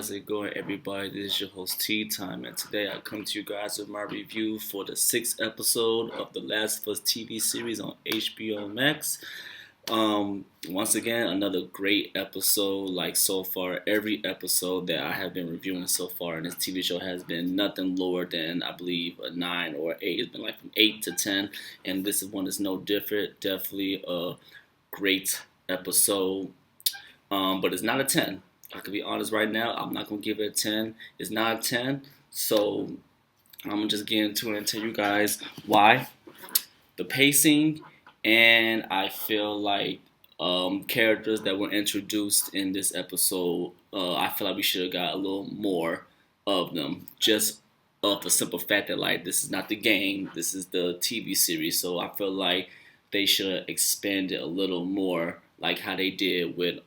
How's it going, everybody? This is your host Tea Time, and today I come to you guys with my review for the sixth episode of the Last of Us TV series on HBO Max. Once again, another great episode. Like so far, every episode that I have been reviewing so far in this TV show has been nothing lower than I believe a 9 or 8. It's been like from 8 to 10, and this is one that's no different. Definitely a great episode, but it's not a 10. I can be honest right now. I'm not gonna give it a 10. It's not a 10. So I'm gonna just get into it and tell you guys why. The pacing, and I feel like characters that were introduced in this episode, I feel like we should have got a little more of them. Just of the simple fact that like this is not the game, this is the TV series. So I feel like they should have expanded a little more, like how they did with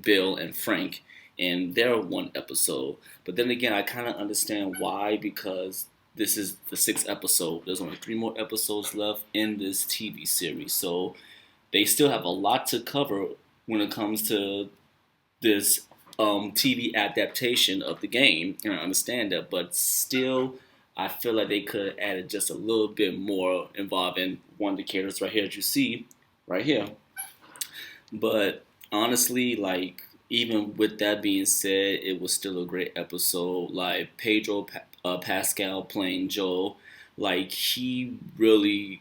Bill and Frank in their one episode. But then again, I kind of understand why, because this is the sixth episode. There's only 3 more episodes left in this TV series, so they still have a lot to cover when it comes to this TV adaptation of the game, and I understand that, but still, I feel like they could have added just a little bit more involving one of the characters right here that you see right here. But honestly, like even with that being said, it was still a great episode. Like Pascal playing Joel, like he really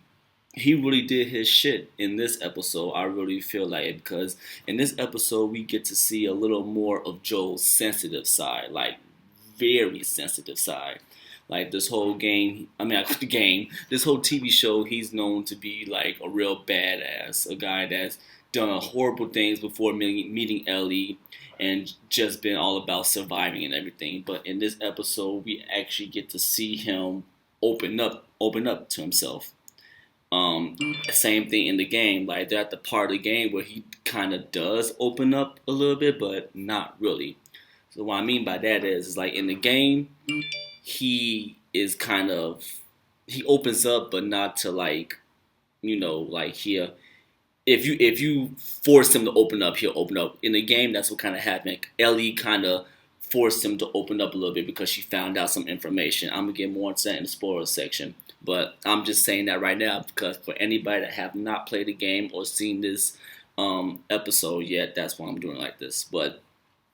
did his shit in this episode. I really feel like it, because in this episode we get to see a little more of Joel's sensitive side, like very sensitive side. Like this whole game, I mean, the game, this whole TV show, he's known to be like a real badass, a guy that's done horrible things before meeting Ellie, and just been all about surviving and everything. But in this episode, we actually get to see him open up to himself. Same thing in the game. Like they're at the part of the game where he kind of does open up a little bit, but not really. So what I mean by that is like in the game, he is kind of he opens up, but not to like like here. If you force him to open up, he'll open up. In the game, that's what kind of happened. Ellie kind of forced him to open up a little bit because she found out some information. I'm gonna get more into that in the spoiler section, but I'm just saying that right now because for anybody that have not played the game or seen this episode yet, that's why I'm doing it like this. But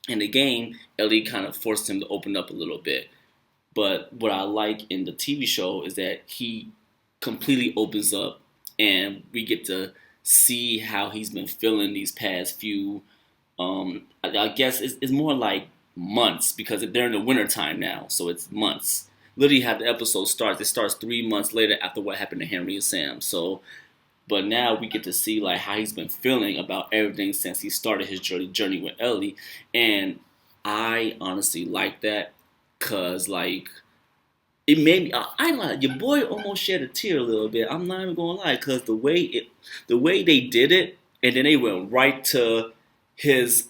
in the game, Ellie kind of forced him to open up a little bit. But what I like in the TV show is that he completely opens up, and we get to see how he's been feeling these past few. I guess it's more like months because they're in the winter time now, so it's months. Literally, how the episode starts, it starts 3 months later after what happened to Henry and Sam. So, but now we get to see like how he's been feeling about everything since he started his journey with Ellie, and I honestly like that. Cause like it made me, I like your boy almost shed a tear a little bit. I'm not even gonna lie, cause the way they did it, and then they went right to his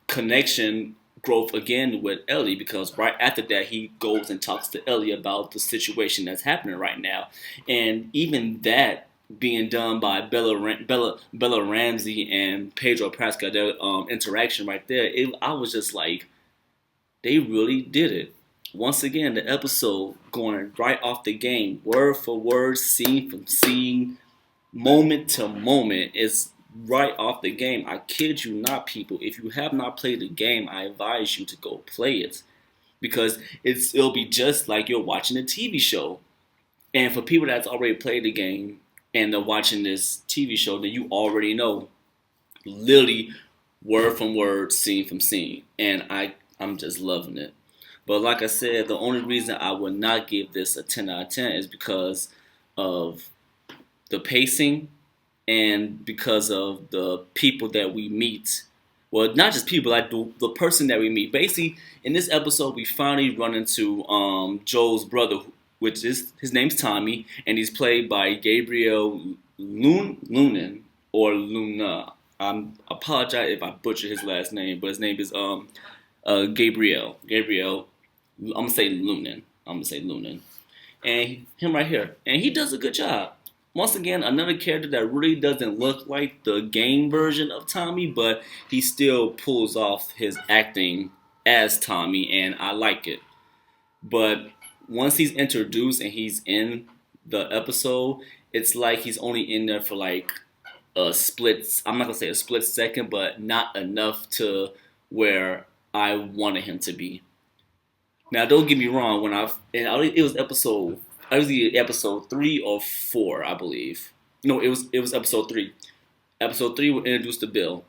connection growth again with Ellie, because right after that he goes and talks to Ellie about the situation that's happening right now, and even that being done by Bella Ramsey and Pedro Pascal, their interaction right there, I was just like, they really did it. Once again, the episode going right off the game, word for word, scene from scene, moment to moment, is right off the game. I kid you not, people. If you have not played the game, I advise you to go play it, because it'll be just like you're watching a TV show. And for people that's already played the game and they're watching this TV show, then you already know, literally word from word, scene from scene, and I'm just loving it. But like I said, the only reason I would not give this a 10 out of 10 is because of the pacing and because of the people that we meet. Well, not just people, like the person that we meet. Basically, in this episode, we finally run into Joel's brother, which is, his name's Tommy, and he's played by Gabriel Lunan, or Luna. I apologize if I butcher his last name, but his name is Gabriel. I'm gonna say Lunan. And him right here, and he does a good job. Once again, another character that really doesn't look like the game version of Tommy, but he still pulls off his acting as Tommy, and I like it. But once he's introduced and he's in the episode, it's like he's only in there for like a split. I'm not gonna say a split second, but not enough to where I wanted him to be. Now, don't get me wrong. It was episode, I was either episode 3 or 4, I believe. No, it was episode 3. Episode 3 will introduce the Bill,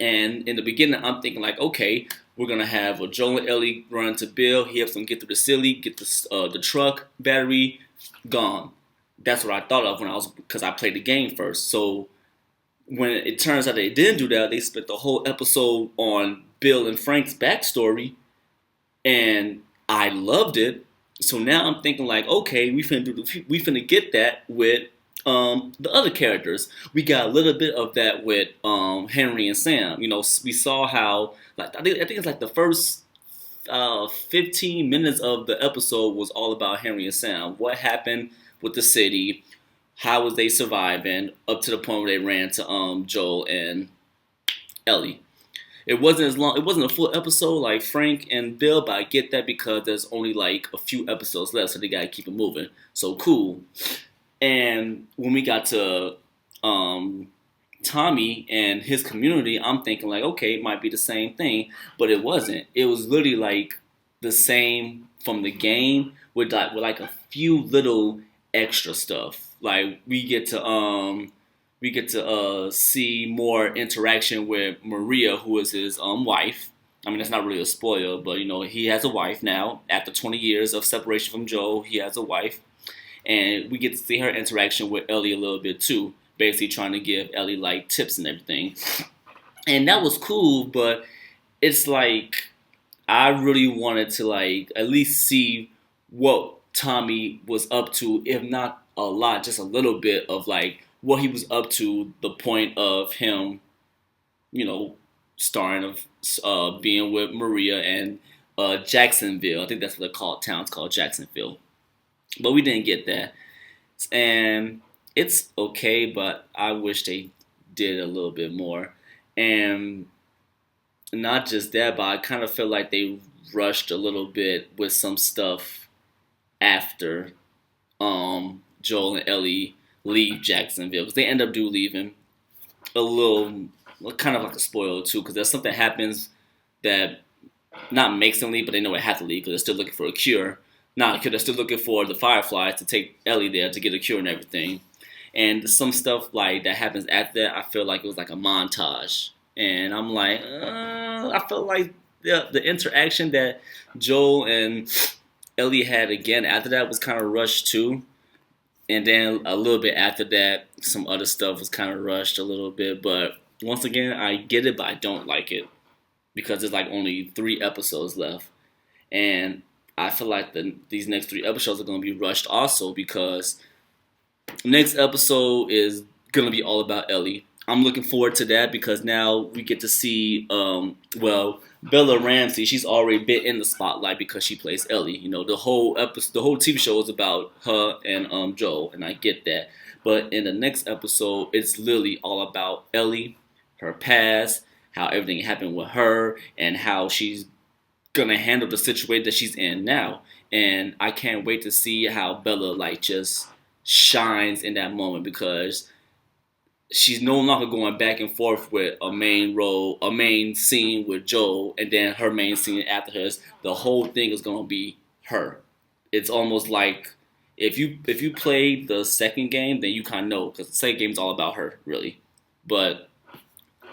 and in the beginning, I'm thinking like, okay, we're gonna have a Joel and Ellie run to Bill. He helps them get through the city, get the truck battery gone. That's what I thought of when I was because I played the game first. So when it turns out they didn't do that, they spent the whole episode on Bill and Frank's backstory, and I loved it. So now I'm thinking like, okay, we finna get that with the other characters. We got a little bit of that with Henry and Sam. You know, we saw how like I think it's like the first 15 minutes of the episode was all about Henry and Sam. What happened with the city? How was they surviving up to the point where they ran to Joel and Ellie? It wasn't as long. It wasn't a full episode like Frank and Bill, but I get that because there's only like a few episodes left, so they gotta keep it moving. So cool. And when we got to um, Tommy and his community, I'm thinking like, okay, it might be the same thing, but it wasn't. It was literally like the same from the game with like a few little extra stuff. Like we get to see more interaction with Maria, who is his wife. I mean, that's not really a spoiler, but you know, he has a wife now. After 20 years of separation from Joe, he has a wife, and we get to see her interaction with Ellie a little bit too. Basically, trying to give Ellie like tips and everything, and that was cool. But it's like I really wanted to like at least see what Tommy was up to, if not a lot, just a little bit of like what he was up to. The point of him, you know, starring of being with Maria and Jacksonville. I think that's what they're called. Town's called Jacksonville, but we didn't get that, and it's okay. But I wish they did a little bit more, and not just that, but I kind of feel like they rushed a little bit with some stuff after Joel and Ellie leave Jacksonville because they end up leaving a little, well, kind of like a spoiler too, because there's something happens that not makes them leave, but they know they have to leave because they're still looking for a cure. Not because they're still looking for the Fireflies to take Ellie there to get a cure and everything. And some stuff like that happens after that, I feel like it was like a montage, and I'm like, I felt like the interaction that Joel and Ellie had again after that was kind of rushed too. And then a little bit after that, some other stuff was kind of rushed a little bit. But once again, I get it, but I don't like it because there's like only 3 episodes left, and I feel like these next 3 episodes are gonna be rushed also because next episode is gonna be all about Ellie. I'm looking forward to that because now we get to see, well, Bella Ramsey. She's already been in the spotlight because she plays Ellie. You know, the whole episode, the whole TV show is about her and Joel, and I get that. But in the next episode, it's literally all about Ellie, her past, how everything happened with her, and how she's gonna handle the situation that she's in now. And I can't wait to see how Bella like just shines in that moment because she's no longer going back and forth with a main scene with Joel, and then her main scene after hers. The whole thing is gonna be her. It's almost like if you play the second game, then you kind of know because the second game is all about her, really. But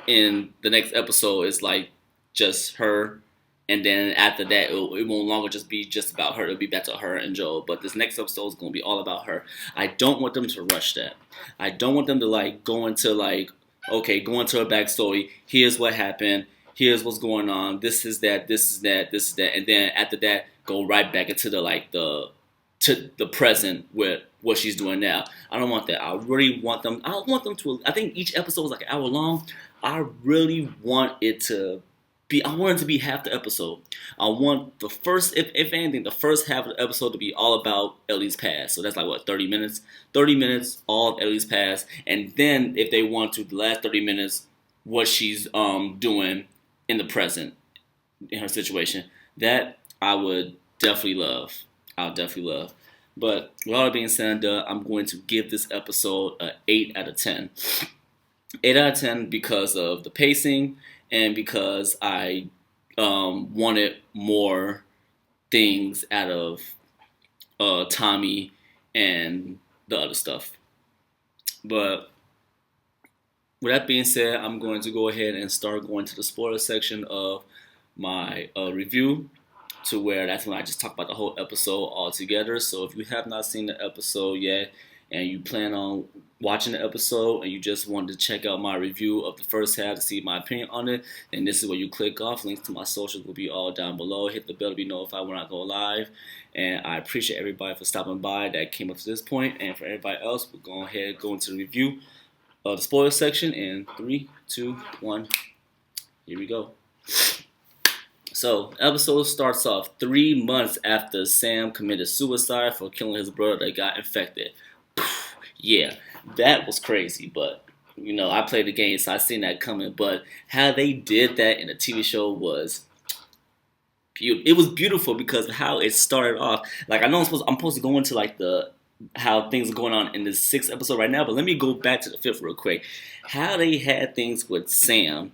in the next episode, it's like just her, and then after that, it won't longer just be just about her. It'll be back to her and Joel. But this next episode is gonna be all about her. I don't want them to rush that. I don't want them to like go into like, okay, go into her backstory. Here's what happened. Here's what's going on. This is that. This is that. This is that. And then after that, go right back into the present with what she's doing now. I don't want that. I really want them. I want them to. I think each episode is like an hour long. I really want it to be. I want it to be half the episode. I want the first, if anything, the first half of the episode to be all about Ellie's past. So that's like what, 30 minutes. 30 minutes all of Ellie's past, and then if they want to, the last 30 minutes, what she's doing in the present. in her situation. That I would definitely love. I'll definitely love. But with all that being said and done, I'm going to give this episode a 8 out of 10. 8 out of 10 because of the pacing and because I wanted more things out of Tommy and the other stuff. But with that being said, I'm going to go ahead and start going to the spoiler section of my review, to where that's when I just talk about the whole episode all together. So if you have not seen the episode yet and you plan on watching the episode and you just wanted to check out my review of the first half to see my opinion on it, then this is where you click off. Links to my socials will be all down below. Hit the bell to be notified when I go live. And I appreciate everybody for stopping by that came up to this point. And for everybody else, we'll go ahead and go into the review of the spoiler section in 3, 2, 1. Here we go. So, episode starts off 3 months after Sam committed suicide for killing his brother that got infected. Yeah, that was crazy, but I played the game, so I seen that coming. But how they did that in the TV show was beautiful. It was beautiful because of how it started off. Like, I know I'm supposed to go into like the how things are going on in the 6th episode right now, but let me go back to the 5th real quick. How they had things with Sam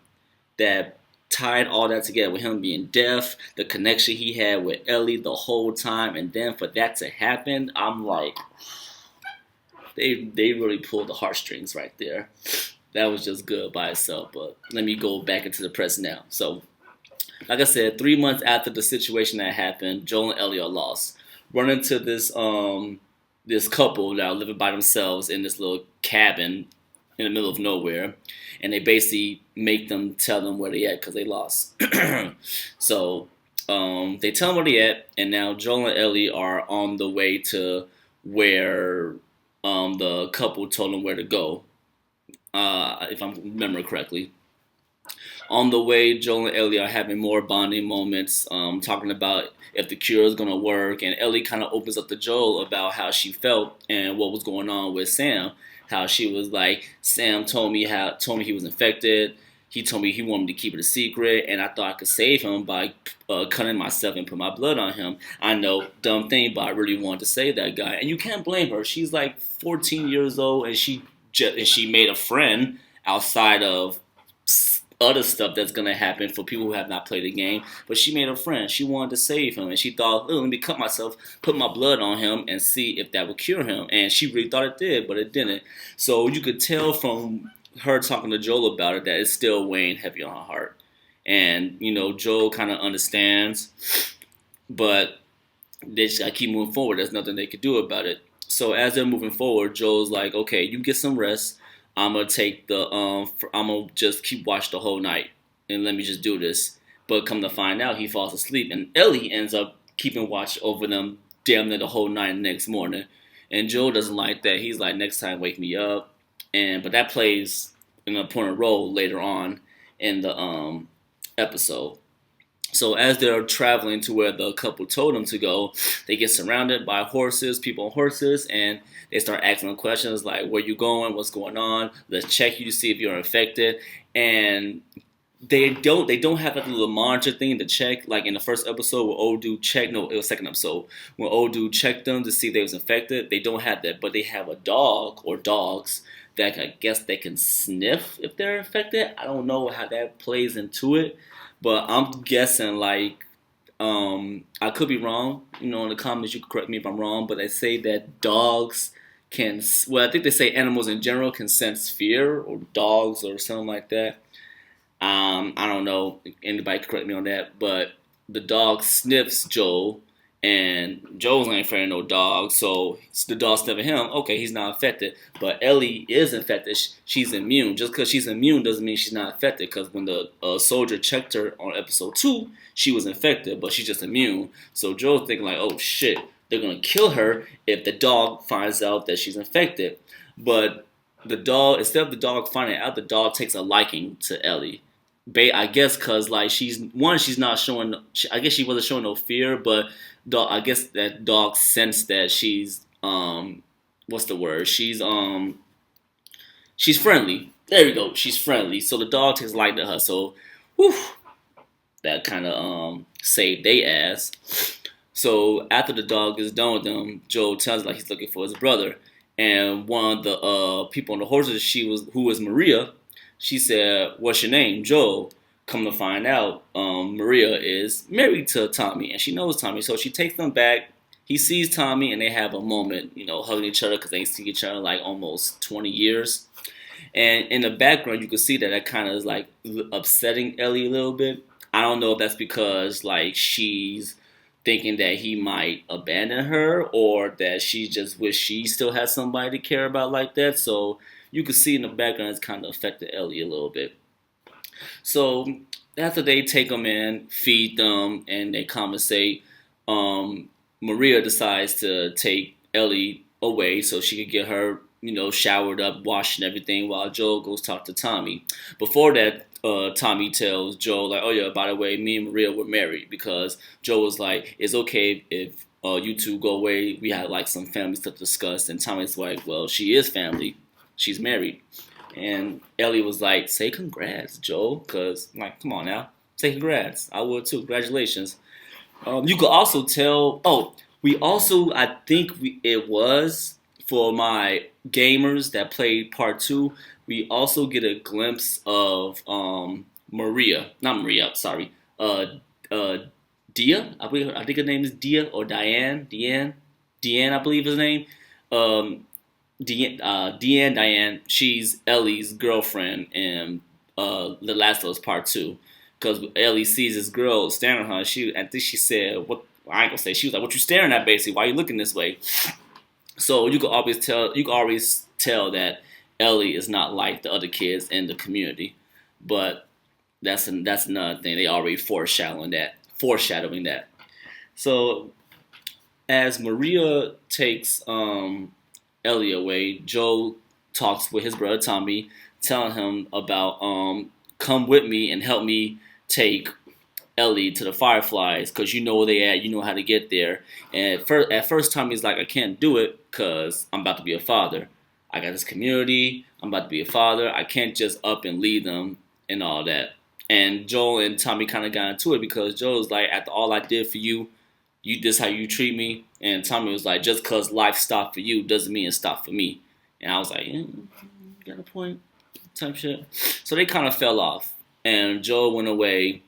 that tied all that together, with him being deaf, the connection he had with Ellie the whole time, and then for that to happen, I'm like, they really pulled the heartstrings right there. That was just good by itself. But let me go back into the present now. So, like I said, 3 months after the situation that happened, Joel and Ellie are lost. Run into this couple that are living by themselves in this little cabin in the middle of nowhere, and they basically make them tell them where they at because they lost. So they tell them where they at, and now Joel and Ellie are on the way to where the couple told them where to go, if I'm remembering correctly. On the way, Joel and Ellie are having more bonding moments, talking about if the cure is going to work, and Ellie kind of opens up to Joel about how she felt and what was going on with Sam. How she was like, Sam told me he was infected. He told me he wanted me to keep it a secret, and I thought I could save him by cutting myself and put my blood on him. I know, dumb thing, but I really wanted to save that guy. And you can't blame her. She's like 14 years old, and she made a friend outside of other stuff that's going to happen for people who have not played the game. But she made a friend. She wanted to save him, and she thought, let me cut myself, put my blood on him, and see if that would cure him. And she really thought it did, but it didn't. So you could tell from her talking to Joel about it that it's still weighing heavy on her heart. And, Joel kind of understands, but they just got to keep moving forward. There's nothing they could do about it. So as they're moving forward, Joel's like, okay, you get some rest. I'm gonna I'm gonna just keep watch the whole night and let me just do this. But come to find out, he falls asleep, and Ellie ends up keeping watch over them damn near the whole night next morning. And Joel doesn't like that. He's like, next time, wake me up. But that plays an important role later on in the episode. So as they're traveling to where the couple told them to go, they get surrounded by horses, people on horses, and they start asking them questions like, where you going, what's going on, let's check you to see if you're infected. And they don't have that little monitor thing to check, like in the first episode where old dude checked, no, it was second episode, when old dude checked them to see if they was infected. They don't have that, but they have a dog or dogs that I guess they can sniff if they're infected. I don't know how that plays into it. But I'm guessing, like, I could be wrong. In the comments, you can correct me if I'm wrong. But they say that dogs can, well, I think they say animals in general can sense fear, or dogs, or something like that. I don't know. Anybody can correct me on that. But the dog sniffs Joel, and Joel's ain't afraid of no dog, so the dog sniffing him. Okay, he's not infected. But Ellie is infected. She's immune. Just because she's immune doesn't mean she's not infected. Because when the soldier checked her on episode 2, she was infected, but she's just immune. So Joel's thinking like, oh shit, they're gonna kill her if the dog finds out that she's infected. But the dog, instead of the dog finding out, the dog takes a liking to Ellie. I guess because like she's not showing. I guess she wasn't showing no fear, but I guess that dog sensed that she's what's the word? She's friendly. There we go. She's friendly. So the dog takes light to her. So, whew, that kind of saved they ass. So after the dog is done with them, Joel tells like he's looking for his brother, and one of the people on the horses who was Maria. She said, "What's your name, Joel?" Come to find out, Maria is married to Tommy, and she knows Tommy, so she takes them back. He sees Tommy, and they have a moment, hugging each other because they see each other like almost 20 years. And in the background, you can see that kind of is like upsetting Ellie a little bit. I don't know if that's because like she's thinking that he might abandon her, or that she just wish she still has somebody to care about like that. So you can see in the background it's kind of affected Ellie a little bit. So after they take them in, feed them, and they conversate, Maria decides to take Ellie away so she could get her, showered up, washed and everything, while Joel goes talk to Tommy. Before that, Tommy tells Joel like, "Oh yeah, by the way, me and Maria were married," because Joel was like, "It's okay if you two go away. We have like some family stuff to discuss." And Tommy's like, "Well, she is family. She's married." And Ellie was like, "Say congrats, Joel, because like, come on now, say congrats. I would too. Congratulations." You could also tell. Oh, we also, I think it was for my gamers that played part two. We also get a glimpse of Maria, not Maria, sorry, uh, Dia. I think her name is Dia or Deanne, I believe his name. Um, Diane. She's Ellie's girlfriend in The Last of Us Part Two, because Ellie sees this girl staring at her. I think she said, "What?" I ain't gonna say. She was like, "What you staring at, basically? Why you looking this way?" So you can always tell. You can always tell that Ellie is not like the other kids in the community. But that's another thing. They already Foreshadowing that. So as Maria takes Ellie away, Joe talks with his brother Tommy, telling him about come with me and help me take Ellie to the Fireflies, because you know where they at, you know how to get there. And at first Tommy's like, "I can't do it because I'm about to be a father. I got this community. I'm about to be a father. I can't just up and leave them and all that." And Joel and Tommy kind of got into it because Joel's like, "After all I did for you, this how you treat me?" And Tommy was like, "Just cause life stopped for you doesn't mean it stopped for me." And I was like, "Yeah, you got a point," type shit. So they kind of fell off, and Joel went away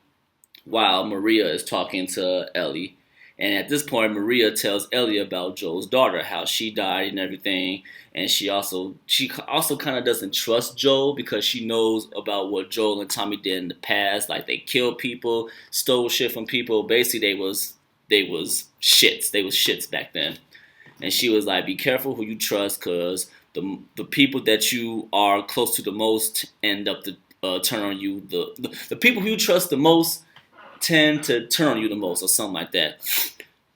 while Maria is talking to Ellie. And at this point, Maria tells Ellie about Joel's daughter, how she died and everything. And she also kind of doesn't trust Joel because she knows about what Joel and Tommy did in the past. Like they killed people, stole shit from people. Basically, they was shits. They was shits back then. And she was like, "Be careful who you trust, cause the people that you are close to the most end up to turn on you. The people who you trust the most tend to turn on you the most," or something like that.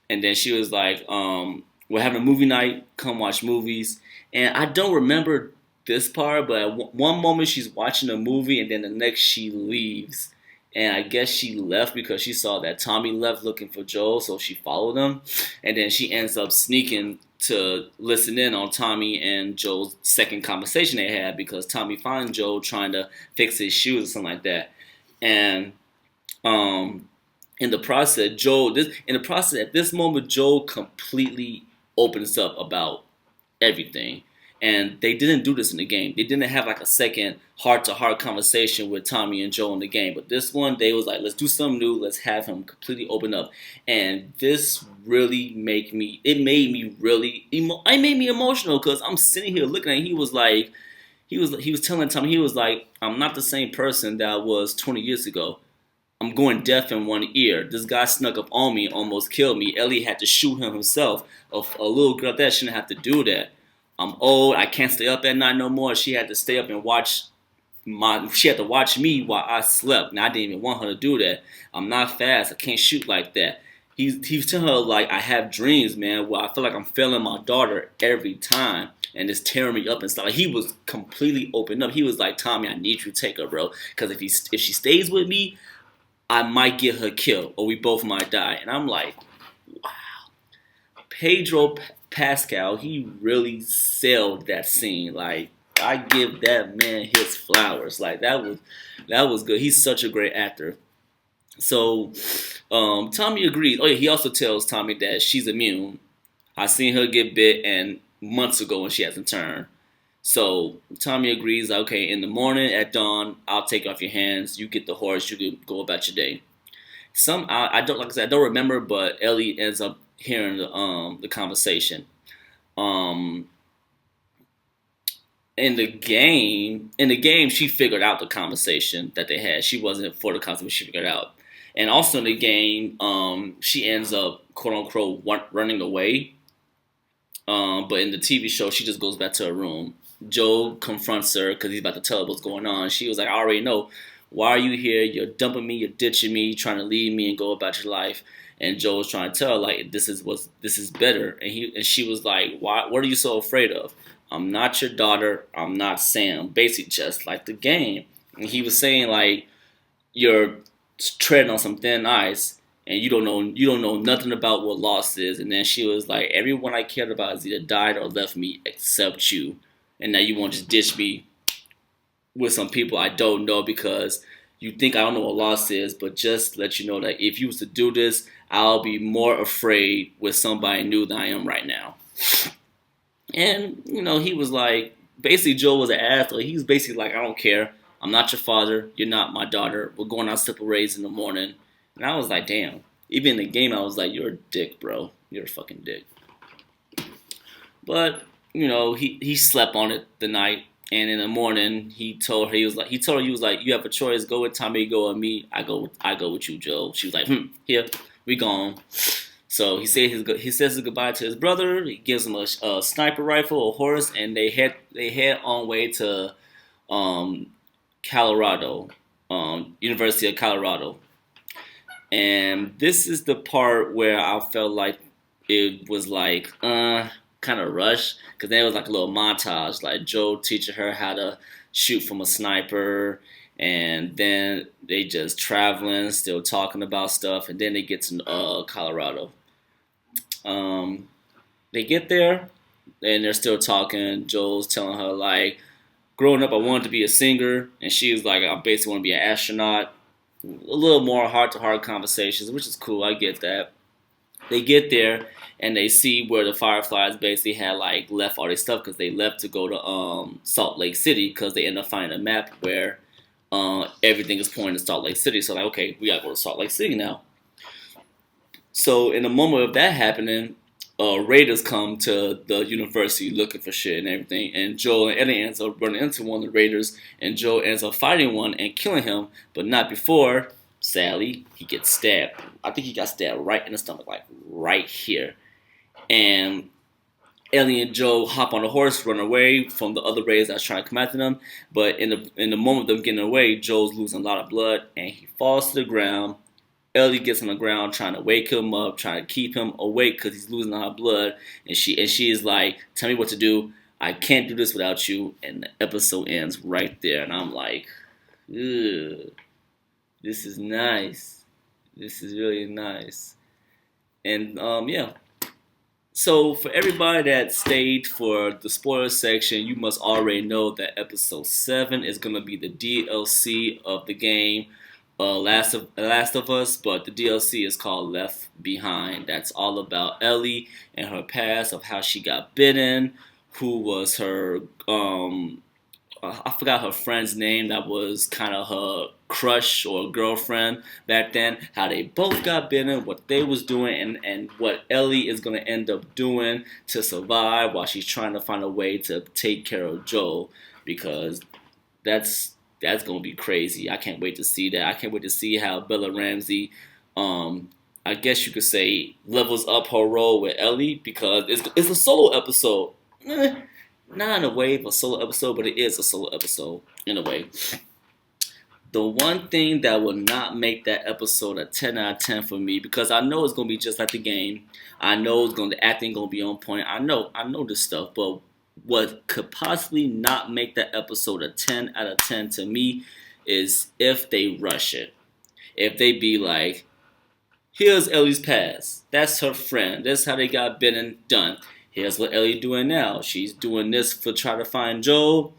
And then she was like, "We're having a movie night. Come watch movies." And I don't remember this part, but at one moment she's watching a movie, and then the next she leaves. And I guess she left because she saw that Tommy left looking for Joel, so she followed him. And then she ends up sneaking to listen in on Tommy and Joel's second conversation they had, because Tommy finds Joel trying to fix his shoes or something like that. And um, in the process at this moment, Joel completely opens up about everything. And they didn't do this in the game. They didn't have like a second heart-to-heart conversation with Tommy and Joel in the game. But this one, they was like, "Let's do something new. Let's have him completely open up." And this really it made me emotional, because I'm sitting here looking at him. He was telling Tommy, he was like, "I'm not the same person that I was 20 years ago. I'm going deaf in one ear. This guy snuck up on me, almost killed me. Ellie had to shoot him himself. A little girl that shouldn't have to do that. I'm old. I can't stay up at night no more. She had to stay up and she had to watch me while I slept. And I didn't even want her to do that. I'm not fast. I can't shoot like that." He was telling her like, "I have dreams, man, where I feel like I'm failing my daughter every time. And it's tearing me up and stuff." Like, he was completely open up. He was like, "Tommy, I need you to take her, bro. Because if she stays with me, I might get her killed, or we both might die." And I'm like, wow. Pedro Pascal, he really sold that scene. Like, I give that man his flowers. Like, that was good. He's such a great actor. So Tommy agrees. Oh yeah, he also tells Tommy that she's immune. I seen her get bit and months ago and she hasn't turned. So Tommy agrees. Okay, in the morning at dawn, I'll take off your hands. You get the horse. You can go about your day. I don't like I said I don't remember, but Ellie ends up hearing the conversation. Um, in the game, she figured out the conversation that they had. She wasn't for the conversation. She figured it out. And also in the game, she ends up quote unquote running away. But in the TV show, she just goes back to her room. Joe confronts her because he's about to tell her what's going on. She was like, "I already know. Why are you here? You're dumping me. You're ditching me. You're trying to leave me and go about your life." And Joe was trying to tell her like, this is better." And she was like, "Why? What are you so afraid of? I'm not your daughter. I'm not Sam." Basically, just like the game. And he was saying like, "You're treading on some thin ice." And you don't know nothing about what loss is. And then she was like, "Everyone I cared about has either died or left me except you. And now you want to just ditch me with some people I don't know because you think I don't know what loss is, but just let you know that if you was to do this, I'll be more afraid with somebody new than I am right now." And he was like, basically, Joe was an asshole. He was basically like, "I don't care. I'm not your father. You're not my daughter. We're going out separate ways in the morning." And I was like, damn. Even in the game, I was like, "You're a dick, bro. You're a fucking dick." But he slept on it the night, and in the morning he was like, "You have a choice. Go with Tommy, go with me. I go with you, Joe." She was like, "Here, we gone." So he says his goodbye to his brother. He gives him a sniper rifle, a horse, and they head on way to um, Colorado, University of Colorado. And this is the part where I felt like it was like kind of rushed because there was like a little montage, like Joe teaching her how to shoot from a sniper, and then they just traveling, still talking about stuff, and then they get to Colorado. Um, they get there and they're still talking. Joel's telling her like, growing up, I wanted to be a singer, and she was like, "I basically want to be an astronaut." A little more heart to heart conversations, which is cool. I get that. They get there and they see where the Fireflies basically had like left all their stuff because they left to go to Salt Lake City because they end up finding a map where everything is pointing to Salt Lake City. So like, okay, we gotta go to Salt Lake City now. So in the moment of that happening, raiders come to the university looking for shit and everything, and Joel and Eddie ends up running into one of the raiders, and Joel ends up fighting one and killing him, but not before. Sadly, he gets stabbed. I think he got stabbed right in the stomach, like right here. And Ellie and Joe hop on a horse, run away from the other raiders that's trying to come after them. But in the moment of them getting away, Joel's losing a lot of blood, and he falls to the ground. Ellie gets on the ground trying to wake him up, trying to keep him awake because he's losing a lot of blood. And she is like, "Tell me what to do. I can't do this without you." And the episode ends right there. And I'm like, ugh, this is nice. This is really nice. And yeah. So for everybody that stayed for the spoiler section, you must already know that episode 7 is gonna be the DLC of the game, Last of Us, but the DLC is called Left Behind. That's all about Ellie and her past of how she got bitten, who was her I forgot her friend's name that was kind of her crush or girlfriend back then. How they both got bitten, what they was doing, and what Ellie is gonna end up doing to survive while she's trying to find a way to take care of Joel, because that's gonna be crazy. I can't wait to see that. I can't wait to see how Bella Ramsey, um, I guess you could say, levels up her role with Ellie because it's a solo episode. Not in a way of a solo episode, but it is a solo episode in a way. The one thing that will not make that episode a 10 out of 10 for me, because I know it's gonna be just like the game. I know the acting gonna be on point. I know this stuff, but what could possibly not make that episode a 10 out of 10 to me is if they rush it. If they be like, "Here's Ellie's past. That's her friend. That's how they got bitten. Done. Here's what Ellie doing now. She's doing this for try to find Joel,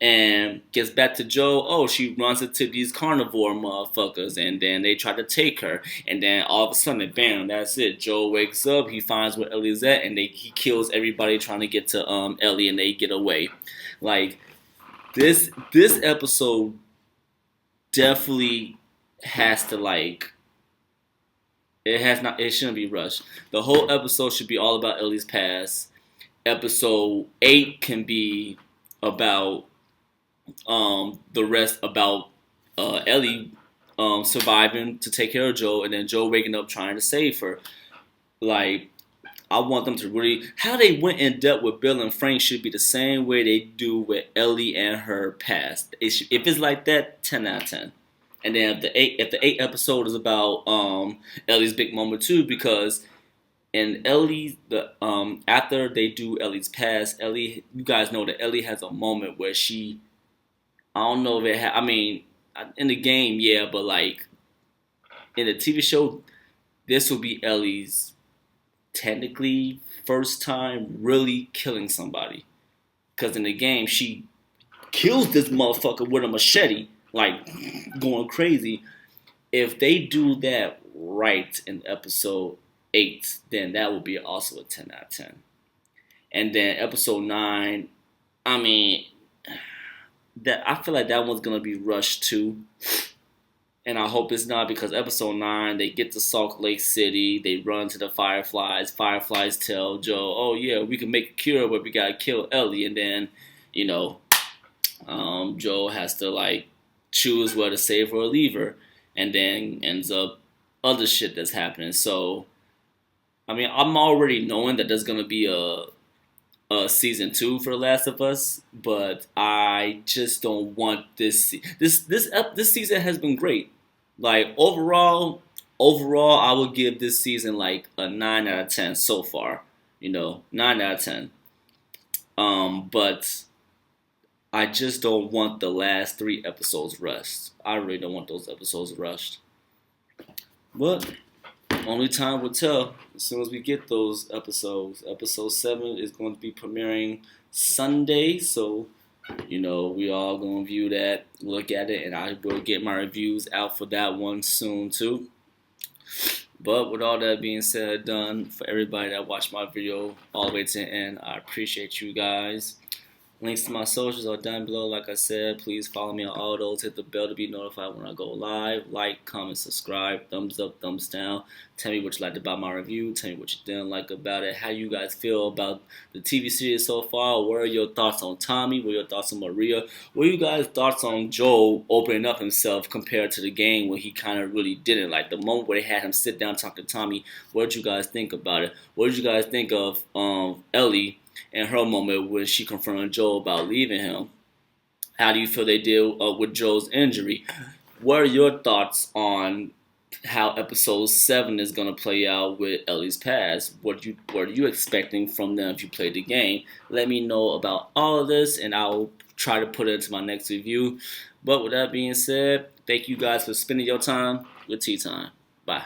and gets back to Joe. Oh, she runs into these carnivore motherfuckers, and then they try to take her, and then all of a sudden, bam, that's it. Joe wakes up, he finds where Ellie's at, and he kills everybody trying to get to Ellie, and they get away. Like this episode definitely has to it shouldn't be rushed. The whole episode should be all about Ellie's past. Episode 8 can be about the rest about Ellie surviving to take care of Joe, and then Joe waking up trying to save her. Like, I want them to really how they went in depth with Bill and Frank should be the same way they do with Ellie and her past. If it's like that, 10 out of 10. And then if the 8th episode is about Ellie's big moment too, because in Ellie after they do Ellie's past, Ellie, you guys know that Ellie has a moment where she, I don't know if I mean in the game, yeah, but like in the TV show, this will be Ellie's technically first time really killing somebody. Because in the game, she kills this motherfucker with a machete, like going crazy. If they do that right in episode 8, then that would be also a 10 out of 10. And then episode 9, I mean, that I feel like that one's gonna be rushed too. And I hope it's not, because episode 9, they get to Salt Lake City, they run to the Fireflies. Fireflies tell Joe, oh yeah, we can make a cure, but we gotta kill Ellie. And then, you know, Joe has to like choose whether to save her or leave her. And then ends up other shit that's happening. So, I mean, I'm already knowing that there's gonna be a season 2 for The Last of Us, but I just don't want this season has been great. Like overall, I would give this season like a 9 out of 10 so far. 9 out of 10. But I just don't want the last 3 episodes rushed. I really don't want those episodes rushed. But only time will tell as soon as we get those episodes. Episode 7 is going to be premiering Sunday, so we all gonna view that, look at it, and I will get my reviews out for that one soon too. But with all that being said and done, for everybody that watched my video all the way to the end, I appreciate you guys. Links to my socials are down below. Like I said, please follow me on all those. Hit the bell to be notified when I go live. Like, comment, subscribe, thumbs up, thumbs down. Tell me what you liked about my review. Tell me what you didn't like about it. How you guys feel about the TV series so far. What are your thoughts on Tommy? What are your thoughts on Maria? What are you guys' thoughts on Joel opening up himself compared to the game where he kind of really didn't? Like the moment where they had him sit down talk to Tommy. What did you guys think about it? What did you guys think of Ellie and her moment when she confronted Joel about leaving him? How do you feel they deal with Joel's injury? What are your thoughts on how episode 7 is going to play out with Ellie's past? What are you expecting from them if you played the game? Let me know about all of this, and I'll try to put it into my next review. But with that being said, thank you guys for spending your time with Tea Time. Bye.